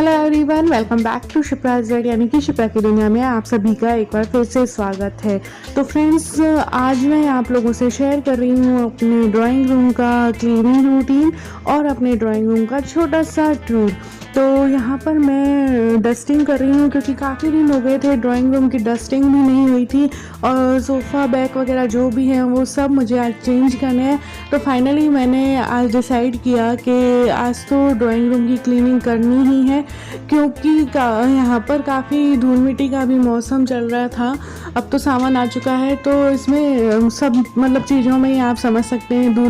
Hello everyone, welcome back to Shipra Z यानी कि शिप्रा की दुनिया में आप सभी का एक बार फिर से स्वागत है। तो फ्रेंड्स, आज मैं आप लोगों से शेयर कर रही हूँ अपने ड्राइंग रूम का क्लीनिंग रूटीन और अपने ड्राइंग रूम का छोटा सा टूर। तो यहाँ पर मैं डस्टिंग कर रही हूँ क्योंकि काफ़ी दिन हो गए थे, ड्राइंग रूम की डस्टिंग भी नहीं हुई थी और सोफ़ा बैग वगैरह जो भी है वो सब मुझे आज चेंज करने हैं। तो फाइनली मैंने आज डिसाइड किया कि आज तो ड्राइंग रूम की क्लीनिंग करनी ही है क्योंकि यहाँ पर काफ़ी धूल मिट्टी का भी मौसम चल रहा था। अब तो सावन आ चुका है तो इसमें सब मतलब चीज़ों में ही आप समझ सकते हैं धूल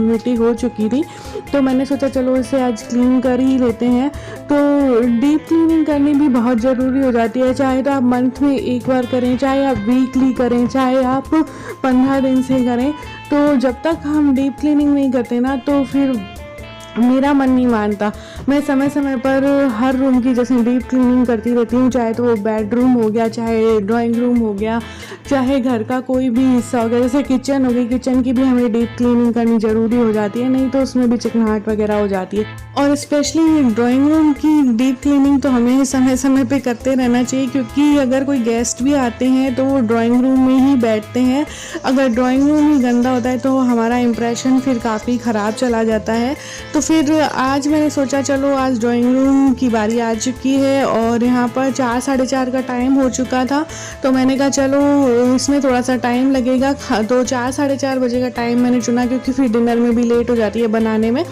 मिट्टी हो चुकी थी। तो मैंने सोचा चलो इसे आज क्लीन कर ही लेते हैं। तो डीप क्लीनिंग करनी भी बहुत ज़रूरी हो जाती है, चाहे तो आप मंथ में एक बार करें, चाहे आप वीकली करें, चाहे आप 15 दिन से करें। तो जब तक हम डीप क्लीनिंग नहीं करते ना तो फिर मेरा मन नहीं मानता। मैं समय समय पर हर रूम की जैसे डीप क्लीनिंग करती रहती हूँ, चाहे तो वो बेडरूम हो गया, चाहे ड्राइंग रूम हो गया, चाहे घर का कोई भी हिस्सा हो गया। जैसे किचन हो गई, किचन की भी हमें डीप क्लीनिंग करनी ज़रूरी हो जाती है, नहीं तो उसमें भी चिकनाहट वगैरह हो जाती है। और स्पेशली ड्राइंग रूम की डीप क्लीनिंग तो हमें समय समय पे करते रहना चाहिए क्योंकि अगर कोई गेस्ट भी आते हैं तो वो ड्राइंग रूम में ही बैठते हैं। अगर ड्राइंग रूम ही गंदा होता है तो हमारा इम्प्रेशन फिर काफ़ी ख़राब चला जाता है। तो फिर आज मैंने सोचा चलो आज ड्राइंग रूम की बारी आ चुकी है और यहाँ पर 4 साढ़े 4 का टाइम हो चुका था। तो मैंने कहा चलो इसमें थोड़ा सा टाइम लगेगा, तो 4 साढ़े 4 बजे का टाइम मैंने चुना क्योंकि फिर डिनर में भी लेट हो जाती है बनाने में।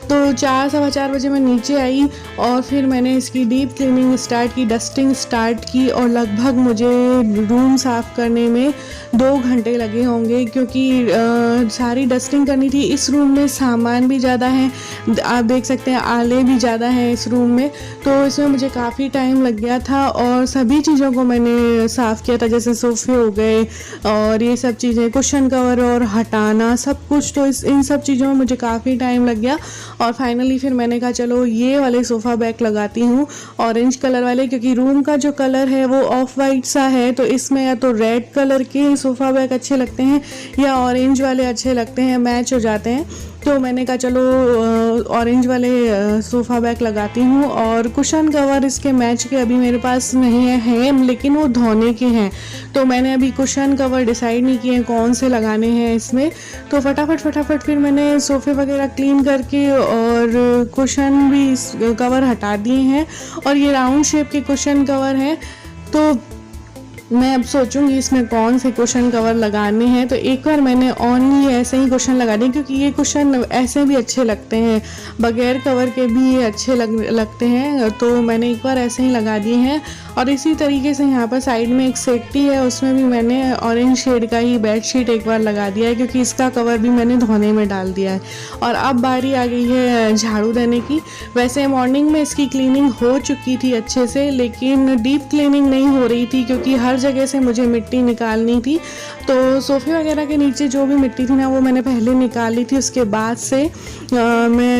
तो 4 सवा 4 बजे मैं नीचे आई और फिर मैंने इसकी डीप क्लीनिंग स्टार्ट की, डस्टिंग स्टार्ट की और लगभग मुझे रूम साफ़ करने में 2 घंटे लगे होंगे क्योंकि सारी डस्टिंग करनी थी। इस रूम में सामान भी ज़्यादा है, आप देख सकते हैं आले भी ज़्यादा हैं इस रूम में, तो इसमें मुझे काफ़ी टाइम लग गया था। और सभी चीज़ों को मैंने साफ़ किया था, जैसे सोफ़े हो गए और ये सब चीज़ें, कुशन कवर और हटाना सब कुछ। तो इन सब चीज़ों में मुझे काफ़ी टाइम लग गया और फाइनली फिर मैंने कहा चलो ये वाले सोफ़ा बैग लगाती हूँ, ऑरेंज कलर वाले, क्योंकि रूम का जो कलर है वो ऑफ वाइट सा है। तो इसमें या तो रेड कलर के सोफ़ा बैग अच्छे लगते हैं या ऑरेंज वाले अच्छे लगते हैं, मैच हो जाते हैं। तो मैंने कहा चलो ऑरेंज वाले सोफ़ा बैग लगाती हूँ। और कुशन कवर इसके मैच के अभी मेरे पास नहीं है लेकिन वो धोने के हैं, तो मैंने अभी कुशन कवर डिसाइड नहीं किए कौन से लगाने हैं इसमें। तो फटाफट फिर मैंने सोफ़े वगैरह क्लीन करके और कुशन भी कवर हटा दिए हैं और ये राउंड शेप के कुशन कवर हैं। तो मैं अब सोचूंगी इसमें कौन से कुशन कवर लगाने हैं। तो एक बार मैंने ओनली ऐसे ही कुशन लगा दिए क्योंकि ये कुशन ऐसे भी अच्छे लगते हैं, बगैर कवर के भी ये अच्छे लगते हैं, तो मैंने एक बार ऐसे ही लगा दिए हैं। और इसी तरीके से यहाँ पर साइड में एक सेफ्टी है, उसमें भी मैंने ऑरेंज शेड का ही बेडशीट एक बार लगा दिया है क्योंकि इसका कवर भी मैंने धोने में डाल दिया है। और अब बारी आ गई है झाड़ू देने की। वैसे मॉर्निंग में इसकी क्लीनिंग हो चुकी थी अच्छे से, लेकिन डीप क्लीनिंग नहीं हो रही थी क्योंकि हर जगह से मुझे मिट्टी निकालनी थी। तो सोफ़े वगैरह के नीचे जो भी मिट्टी थी ना वो मैंने पहले निकाल ली थी, उसके बाद से मैं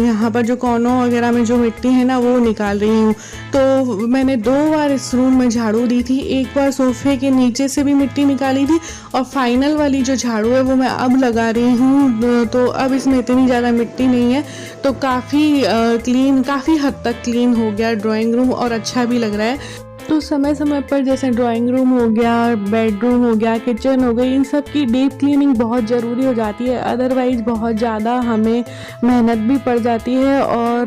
यहाँ पर जो कोनों वगैरह में जो मिट्टी है ना वो निकाल रही हूँ। तो मैंने 2 बार इस रूम में झाड़ू दी थी, एक बार सोफ़े के नीचे से भी मिट्टी निकाली थी और फाइनल वाली जो झाड़ू है वो मैं अब लगा रही हूँ। तो अब इसमें इतनी ज़्यादा मिट्टी नहीं है, तो काफ़ी हद तक क्लीन हो गया ड्राइंग रूम और अच्छा भी लग रहा है। तो समय समय पर जैसे ड्राइंग रूम हो गया, बेडरूम हो गया, किचन हो गई, इन सब की डीप क्लीनिंग बहुत ज़रूरी हो जाती है, अदरवाइज़ बहुत ज़्यादा हमें मेहनत भी पड़ जाती है और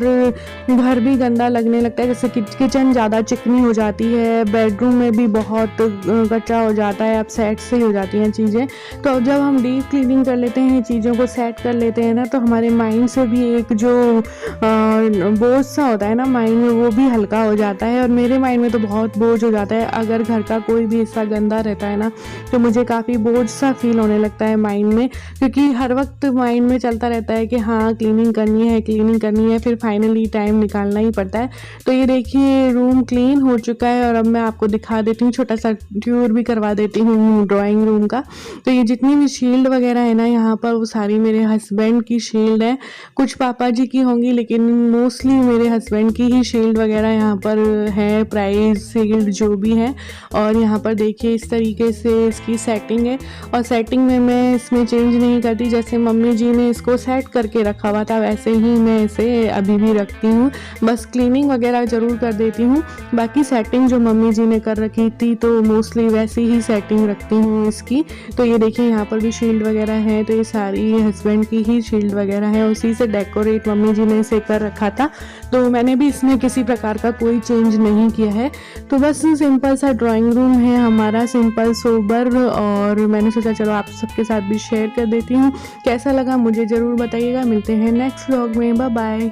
घर भी गंदा लगने लगता है। जैसे किचन ज़्यादा चिकनी हो जाती है, बेडरूम में भी बहुत कचरा हो जाता है, अब सेट से ही हो जाती हैं चीज़ें। तो जब हम डीप क्लीनिंग कर लेते हैं, चीज़ों को सेट कर लेते हैं ना, तो हमारे माइंड से भी एक जो बोझ सा होता है ना माइंड में, वो भी हल्का हो जाता है। और मेरे माइंड में तो बहुत बोझ हो जाता है, अगर घर का कोई भी हिस्सा गंदा रहता है ना तो मुझे काफ़ी बोझ सा फील होने लगता है माइंड में, क्योंकि हर वक्त माइंड में चलता रहता है कि हाँ क्लीनिंग करनी है, फिर फाइनली टाइम निकालना ही पड़ता है। तो ये देखिए रूम क्लीन हो चुका है और अब मैं आपको दिखा देती हूँ, छोटा सा टूर भी करवा देती हूँ ड्राइंग रूम का। तो ये जितनी भी शील्ड वगैरह है ना यहाँ पर, वो सारी मेरे हस्बैंड की शील्ड है, कुछ पापा जी की होंगी लेकिन मोस्टली मेरे हस्बैंड की ही शील्ड वगैरह यहाँ पर है प्राइस सील्ड जो भी है। और यहाँ पर देखिए इस तरीके से इसकी सेटिंग है, और सेटिंग में मैं इसमें चेंज नहीं करती, जैसे मम्मी जी ने इसको सेट करके रखा हुआ था वैसे ही मैं इसे अभी भी रखती हूँ। बस क्लीनिंग वगैरह ज़रूर कर देती हूँ, बाकी सेटिंग जो मम्मी जी ने कर रखी थी तो मोस्टली वैसी ही सेटिंग रखती हूँ इसकी। तो ये देखिए यहाँ पर भी शील्ड वगैरह है, तो ये सारी हस्बैंड की ही शील्ड वगैरह है, उसी से डेकोरेट मम्मी जी ने इसे कर रखा था। तो मैंने भी इसमें किसी प्रकार का कोई चेंज नहीं किया है। तो बस सिंपल सा ड्राइंग रूम है हमारा, सिंपल सोबर, और मैंने सोचा चलो आप सबके साथ भी शेयर कर देती हूँ। कैसा लगा मुझे ज़रूर बताइएगा। मिलते हैं नेक्स्ट व्लॉग में, बाय बाय।